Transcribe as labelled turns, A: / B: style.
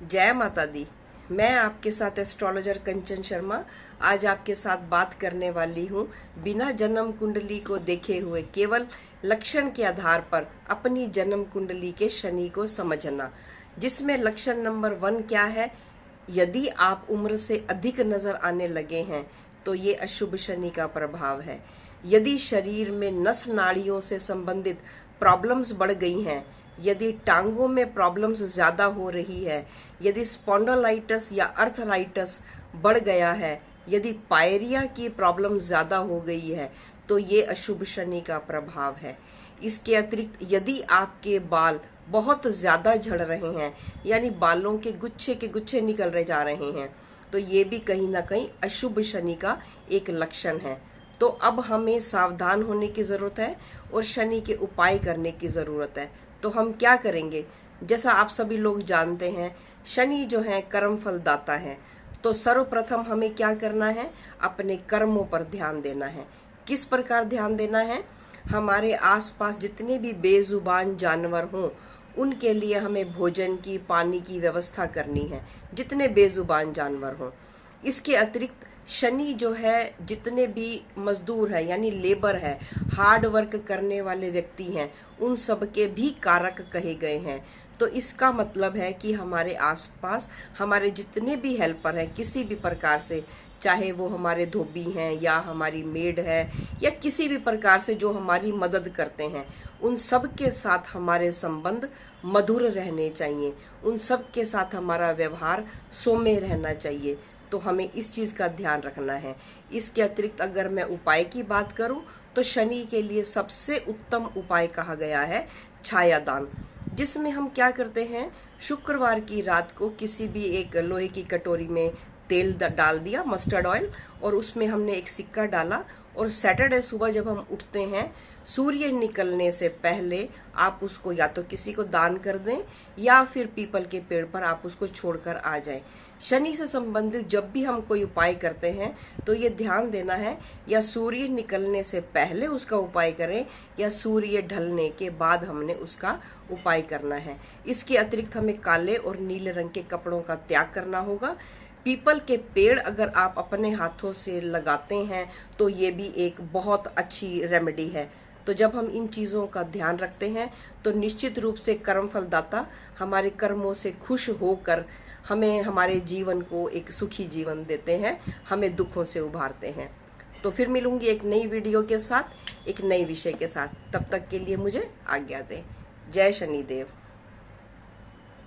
A: जय माता दी। मैं आपके साथ एस्ट्रोलॉजर कंचन शर्मा आज आपके साथ बात करने वाली हूँ बिना जन्म कुंडली को देखे हुए केवल लक्षण के आधार पर अपनी जन्म कुंडली के शनि को समझना, जिसमें लक्षण नंबर 1 क्या है। यदि आप उम्र से अधिक नजर आने लगे हैं तो ये अशुभ शनि का प्रभाव है। यदि शरीर में नस नाड़ियों से संबंधित प्रॉब्लम्स बढ़ गई हैं, यदि टांगों में प्रॉब्लम्स ज्यादा हो रही है, यदि स्पॉन्डोलाइटिस या अर्थराइटिस बढ़ गया है, यदि पायरिया की प्रॉब्लम ज्यादा हो गई है, तो ये अशुभ शनि का प्रभाव है। इसके अतिरिक्त यदि आपके बाल बहुत ज्यादा झड़ रहे हैं, यानी बालों के गुच्छे निकल रहे जा रहे हैं, तो ये भी कहीं ना कहीं अशुभ शनि का एक लक्षण है। तो अब हमें सावधान होने की जरूरत है और शनि के उपाय करने की जरूरत है। तो हम क्या करेंगे? जैसा आप सभी लोग जानते हैं, शनि जो है कर्म फल दाता है। तो सर्वप्रथम हमें क्या करना है? अपने कर्मों पर ध्यान देना है। किस प्रकार ध्यान देना है? हमारे आसपास जितने भी बेजुबान जानवर हों, उनके लिए हमें भोजन की, पानी की व्यवस्था करनी है, जितने बेजुबान जानवर हों। इसके अतिरिक्त शनि जो है जितने भी मजदूर है यानी लेबर है, हार्ड वर्क करने वाले व्यक्ति हैं, उन सब के भी कारक कहे गए हैं। तो इसका मतलब है कि हमारे आसपास हमारे जितने भी हेल्पर हैं किसी भी प्रकार से, चाहे वो हमारे धोबी हैं या हमारी मेड है या किसी भी प्रकार से जो हमारी मदद करते हैं, उन सब के साथ हमारे संबंध मधुर रहने चाहिए, उन सब के साथ हमारा व्यवहार सौम्य रहना चाहिए। तो हमें इस चीज का ध्यान रखना है। इसके अतिरिक्त अगर मैं उपाय की बात करूं तो शनि के लिए सबसे उत्तम उपाय कहा गया है छायादान, जिसमें हम क्या करते हैं, शुक्रवार की रात को किसी भी एक लोहे की कटोरी में तेल डाल दिया, मस्टर्ड ऑयल, और उसमें हमने एक सिक्का डाला, और सैटरडे सुबह जब हम उठते हैं, सूर्य निकलने से पहले आप उसको या तो किसी को दान कर दें या फिर पीपल के पेड़ पर आप उसको छोड़कर आ जाएं। शनि से संबंधित जब भी हम कोई उपाय करते हैं तो ये ध्यान देना है, या सूर्य निकलने से पहले उसका उपाय करें या सूर्य ढलने के बाद हमने उसका उपाय करना है। इसके अतिरिक्त हमें काले और नीले रंग के कपड़ों का त्याग करना होगा। पीपल के पेड़ अगर आप अपने हाथों से लगाते हैं तो ये भी एक बहुत अच्छी रेमेडी है। तो जब हम इन चीजों का ध्यान रखते हैं तो निश्चित रूप से कर्म फलदाता हमारे कर्मों से खुश होकर हमें हमारे जीवन को एक सुखी जीवन देते हैं, हमें दुखों से उभारते हैं। तो फिर मिलूंगी एक नई वीडियो के साथ, एक नए विषय के साथ। तब तक के लिए मुझे आज्ञा दें। जय शनिदेव।